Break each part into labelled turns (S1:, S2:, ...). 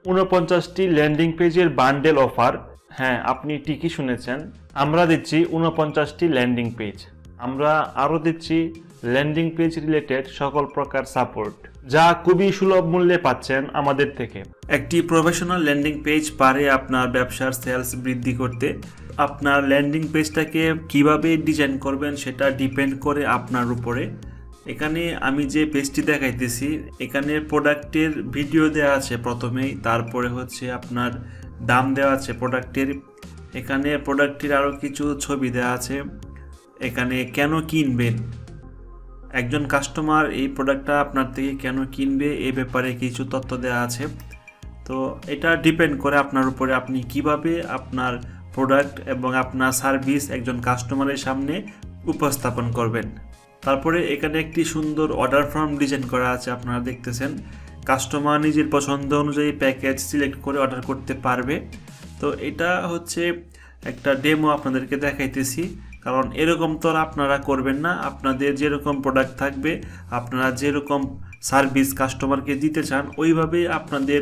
S1: 49টি landing পেজের bundle offer. হ্যাঁ, আপনি ঠিকই শুনেছেন, আমরা দিচ্ছি 49টি ল্যান্ডিং পেজ। আমরা আরও দিচ্ছি ল্যান্ডিং পেজ রিলেটেড সকল প্রকার সাপোর্ট, যা খুবই সুলভ মূল্যে পাচ্ছেন আমাদের থেকে। একটি প্রফেশনাল ল্যান্ডিং পেজ পারে আপনার ব্যবসার সেলস বৃদ্ধি করতে। আপনার ল্যান্ডিং পেজটাকে কিভাবে ডিজাইন করবেন সেটা ডিপেন্ড করে আপনার উপরে। এখানে আমি যে পেজটি দেখাইতেছি, এখানে প্রোডাক্টের ভিডিও দেওয়া আছে প্রথমেই, তারপরে হচ্ছে আপনার দাম দেওয়া আছে প্রোডাক্টের। এখানে প্রোডাক্টের আরও কিছু ছবি দেওয়া আছে। এখানে কেন কিনবেন, একজন কাস্টমার এই প্রোডাক্টটা আপনার থেকে কেন কিনবে এ ব্যাপারে কিছু তথ্য দেওয়া আছে। তো এটা ডিপেন্ড করে আপনার উপরে, আপনি কিভাবে আপনার প্রোডাক্ট এবং আপনার সার্ভিস একজন কাস্টমারের সামনে উপস্থাপন করবেন। তারপরে এখানে একটি সুন্দর অর্ডার ফর্ম ডিজাইন করা আছে, আপনারা দেখতেছেন। কাস্টমার নিজের পছন্দ অনুযায়ী প্যাকেজ সিলেক্ট করে অর্ডার করতে পারবে। তো এটা হচ্ছে একটা ডেমো আপনাদেরকে দেখাইতেছি, কারণ এরকম তো আপনারা করবেন না। আপনাদের যেরকম প্রোডাক্ট থাকবে, আপনারা যেরকম সার্ভিস কাস্টমারকে দিতে চান, ওইভাবেই আপনাদের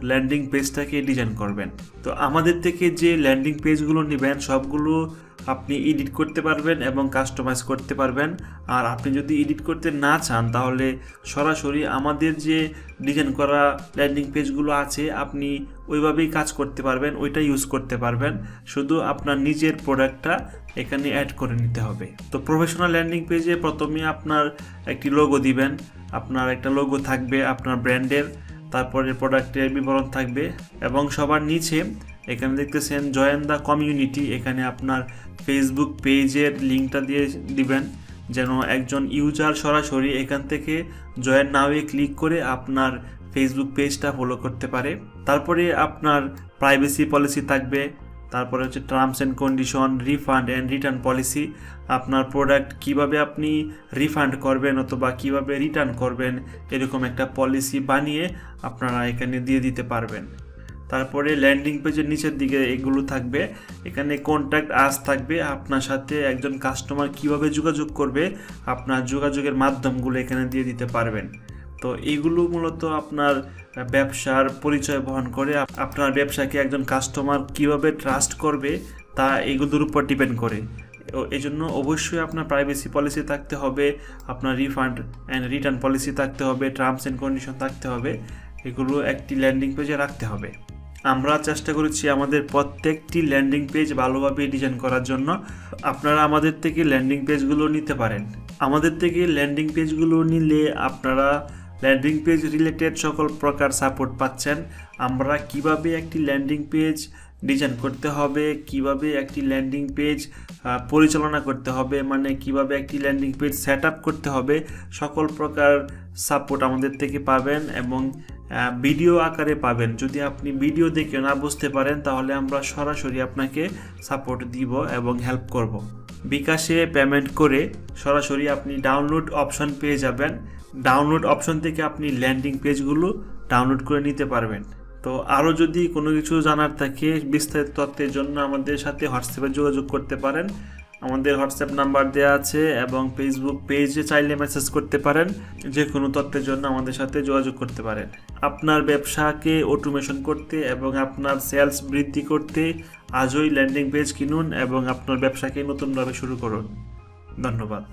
S1: ল্যান্ডিং পেজটাকে ডিজাইন করবেন। তো আমাদের থেকে যে ল্যান্ডিং পেজগুলো নেবেন সবগুলো আপনি এডিট করতে পারবেন এবং কাস্টমাইজ করতে পারবেন। আর আপনি যদি এডিট করতে না চান, তাহলে সরাসরি আমাদের যে ডিজাইন করা ল্যান্ডিং পেজগুলো আছে আপনি ওইভাবেই কাজ করতে পারবেন, ওইটা ইউজ করতে পারবেন। শুধু আপনার নিজের প্রোডাক্টটা এখানে অ্যাড করে নিতে হবে। তো প্রফেশনাল ল্যান্ডিং পেজে প্রথমে আপনার একটি লোগো দিবেন, আপনার একটা লোগো থাকবে আপনার ব্র্যান্ডের, তারপরে প্রোডাক্টের বিবরণ থাকবে এবং সবার নিচে এখানে দেখতেছেন জয়েন দ্য কমিউনিটি। এখানে আপনার ফেসবুক পেজের লিঙ্কটা দিয়ে দিবেন, যেন একজন ইউজার সরাসরি এখান থেকে জয়েন নাওয়ে ক্লিক করে আপনার ফেসবুক পেজটা ফলো করতে পারে। তারপরে আপনার প্রাইভেসি পলিসি থাকবে, তারপরে হচ্ছে terms and condition, refund and return policy. আপনার প্রোডাক্ট কিভাবে আপনি রিফান্ড করবেন অথবা কিভাবে রিটার্ন করবেন, এরকম একটা পলিসি বানিয়ে আপনারা এখানে দিয়ে দিতে পারবেন। তারপরে ল্যান্ডিং পেজের নিচের দিকে এগুলো থাকবে, এখানে কন্ট্যাক্ট আস থাকবে, আপনার সাথে একজন কাস্টমার কিভাবে যোগাযোগ করবে, আপনার যোগাযোগের মাধ্যমগুলো এখানে দিয়ে দিতে পারবেন। তো এইগুলো মূলত আপনার ব্যবসার পরিচয় বহন করে। আপনার ব্যবসাকে একজন কাস্টমার কিভাবে ট্রাস্ট করবে তা এগুলোর উপর ডিপেন্ড করে। এই জন্য অবশ্যই আপনার প্রাইভেসি পলিসি থাকতে হবে, আপনার রিফান্ড অ্যান্ড রিটার্ন পলিসি থাকতে হবে, টার্মস অ্যান্ড কন্ডিশন থাকতে হবে। এগুলো একটি ল্যান্ডিং পেজে রাখতে হবে। আমরা চেষ্টা করেছি আমাদের প্রত্যেকটি ল্যান্ডিং পেজ ভালোভাবে ডিজাইন করার জন্য। আপনারা আমাদের থেকে ল্যান্ডিং পেজগুলো নিতে পারেন। আমাদের থেকে ল্যান্ডিং পেজগুলো নিলে আপনারা ল্যান্ডিং পেজ রিলেটেড সকল প্রকার সাপোর্ট পাচ্ছেন। আমরা কিভাবে একটি ল্যান্ডিং পেজ ডিজাইন করতে হবে, কিভাবে একটি ল্যান্ডিং পেজ পরিচালনা করতে হবে, মানে কিভাবে একটি ল্যান্ডিং পেজ সেট আপ করতে হবে, সকল প্রকার সাপোর্ট আমাদের থেকে পাবেন এবং ভিডিও আকারে পাবেন। যদি আপনি ভিডিও দেখে না বুঝতে পারেন, তাহলে আমরা সরাসরি আপনাকে সাপোর্ট দিব এবং হেল্প করব। বিকাশে পেমেন্ট করে সরাসরি আপনি ডাউনলোড অপশন পেয়ে যাবেন। ডাউনলোড অপশন থেকে আপনি ল্যান্ডিং পেজগুলো ডাউনলোড করে নিতে পারবেন। তো আরও যদি কোনো কিছু জানার থাকে, বিস্তারিত তথ্যের জন্য আমাদের সাথে হোয়াটসঅ্যাপে যোগাযোগ করতে পারেন। আমাদের হোয়াটসঅ্যাপ নাম্বার দেওয়া আছে এবং ফেসবুক পেজে চাইলে মেসেজ করতে পারেন। যে কোনো তথ্যের জন্য আমাদের সাথে যোগাযোগ করতে পারেন। আপনার ব্যবসাকে অটোমেশন করতে এবং আপনার সেলস বৃদ্ধি করতে আজই ল্যান্ডিং পেজ কিনুন এবং আপনার ব্যবসাকে নতুনভাবে শুরু করুন। ধন্যবাদ।